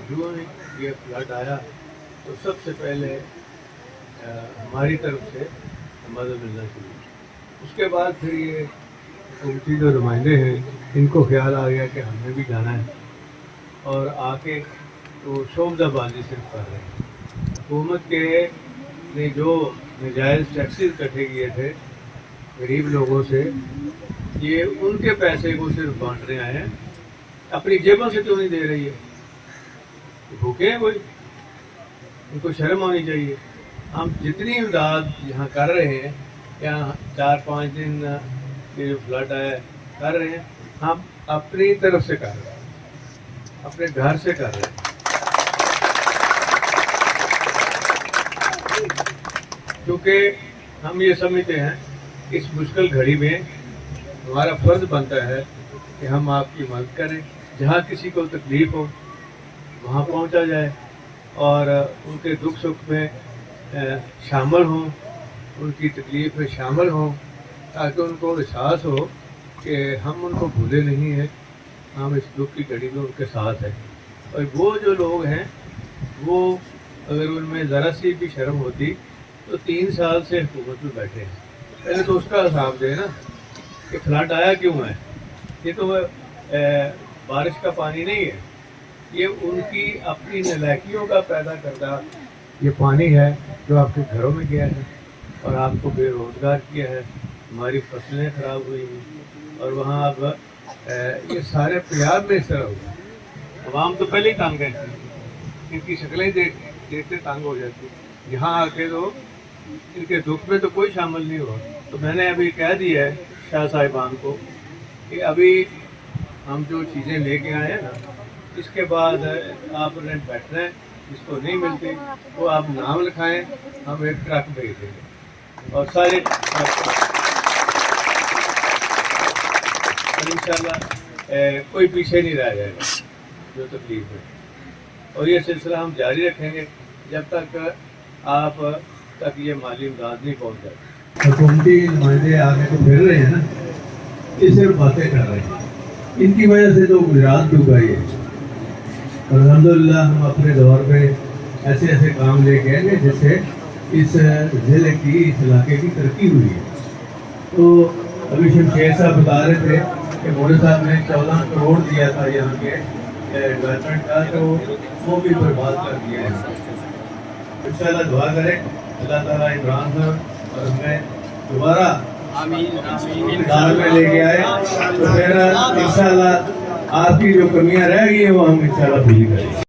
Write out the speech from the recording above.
جو یہ فلڈ آیا تو سب سے پہلے ہماری طرف سے مدد ملنا شروع ہوئی۔ اس کے بعد پھر یہ حکومتی جو نمائندے ہیں ان کو خیال آ گیا کہ ہم نے بھی جانا ہے، اور آ کے تو شوبدہ بازی صرف کر رہے ہیں۔ حکومت کے نے جو نجائز ٹیکسز اکٹھے کیے تھے غریب لوگوں سے، یہ ان کے پیسے کو صرف بانٹنے آئے ہیں، اپنی جیبوں سے کیوں نہیں دے رہی ہے؟ بھوکے ہیں کوئی؟ ان کو شرم ہونی چاہیے۔ ہم جتنی امداد یہاں کر رہے ہیں، یہاں 4-5 دن یہ جو فلڈ آیا ہے کر رہے ہیں، ہم اپنی طرف سے کر رہے ہیں، اپنے گھر سے کر رہے ہیں، کیونکہ ہم یہ سمجھتے ہیں اس مشکل گھڑی میں ہمارا فرض بنتا ہے کہ ہم آپ کی مدد کریں، جہاں کسی کو تکلیف ہو وہاں پہنچا جائے اور ان کے دکھ سکھ میں شامل ہوں، ان کی تکلیف میں شامل ہوں، تاکہ ان کو احساس ہو کہ ہم ان کو بھولے نہیں ہیں، ہم اس دکھ کی گھڑی میں ان کے ساتھ ہیں۔ اور وہ جو لوگ ہیں وہ اگر ان میں ذرا سی بھی شرم ہوتی تو 3 سال سے حکومت میں بیٹھے ہیں، پہلے تو اس کا حساب دے نا کہ فلڈ آیا کیوں ہے۔ یہ تو بارش کا پانی نہیں ہے، یہ ان کی اپنی نالائکیوں کا پیدا کردہ یہ پانی ہے جو آپ کے گھروں میں گیا ہے اور آپ کو بے روزگار کیا ہے، ہماری فصلیں خراب ہوئی ہیں، اور وہاں اب یہ سارے پنجاب میں اس طرح ہوا۔ عوام تو پہلے ہی تنگ ہے، ان کی شکلیں دیکھتے تنگ ہو جاتی، یہاں آ کے تو ان کے دکھ میں تو کوئی شامل نہیں ہوا۔ تو میں نے ابھی کہہ دیا ہے شاہ صاحبان کو کہ ابھی ہم جو چیزیں لے کے آئے ہیں نا، اس کے بعد آپ نے بیٹھنا ہے، جس کو نہیں ملتی وہ آپ نام لکھائیں، ہم ایک ٹرک بھیج دیں گے اور سارے انشاءاللہ کوئی پیچھے نہیں رہ جائے گا جو تکلیف ہے، اور یہ سلسلہ ہم جاری رکھیں گے جب تک آپ تک یہ مالی امداد نہیں پہنچ جاتی۔ حکومتی نمائندے آگے تو پھر رہے ہیں نا، یہ صرف باتیں کر رہے ہیں، ان کی وجہ سے تو گجرات ڈوبا ہے، اور الحمدللہ ہم اپنے دور پہ ایسے ایسے کام لے کے آئیں گے جس سے اس ضلع کی، اس علاقے کی ترقی ہوئی ہے۔ تو ابھی شمشیر صاحب بتا رہے تھے کہ مودی صاحب نے 14 کروڑ دیا تھا یہاں کے ڈیولپمنٹ کا، تو وہ بھی برباد کر دیا ہے۔ انشاءاللہ دعا کریں اللہ تعالیٰ عمران صاحب اور ہمیں دوبارہ اقتدار میں لے کے آئے، تو پھر انشاءاللہ آپ کی جو کمیاں رہ گئی ہیں وہ ہم انشاءاللہ پوری کریں گے۔